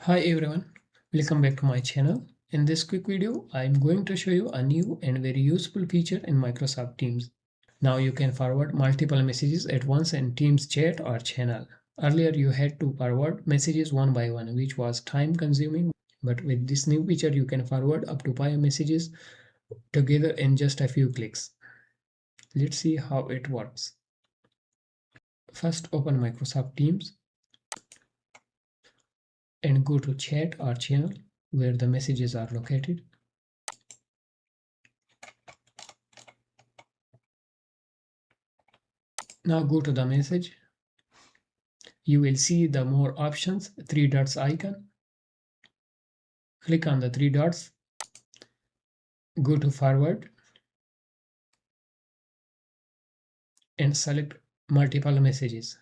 Hi everyone, welcome back to my channel. In this quick video, I am going to show you a new and very useful feature in Microsoft Teams. Now you can forward multiple messages at once in Teams chat or channel. Earlier you had to forward messages one by one, which was time consuming, but with this new feature you can forward up to 5 messages together in just a few clicks. Let's see how it works. First open Microsoft Teams and go to chat or channel where the messages are located. Now go to the message. You will see the more options, three dots icon. Click on the three dots, go to forward and select multiple messages.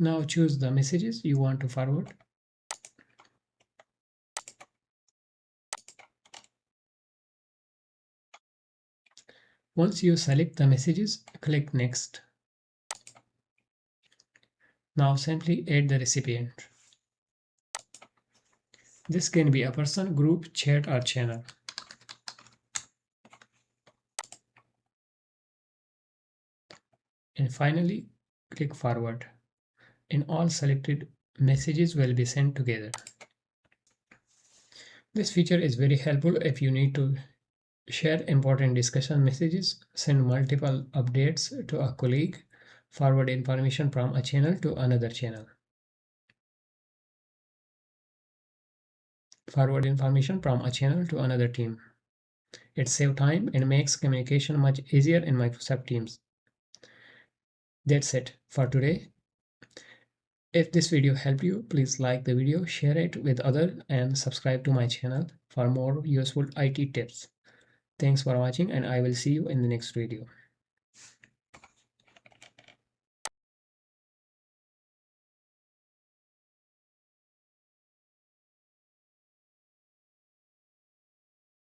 Now choose the messages you want to forward. Once you select the messages, click next. Now simply add the recipient. This can be a person, group, chat or channel. And finally, click forward. And all selected messages will be sent together. This feature is very helpful if you need to share important discussion messages, send multiple updates to a colleague, forward information from a channel to another channel, forward information from a channel to another team. It saves time and makes communication much easier in Microsoft Teams. That's it for today. If this video helped you, please like the video, share it with others, and subscribe to my channel for more useful IT tips. Thanks for watching, and I will see you in the next video.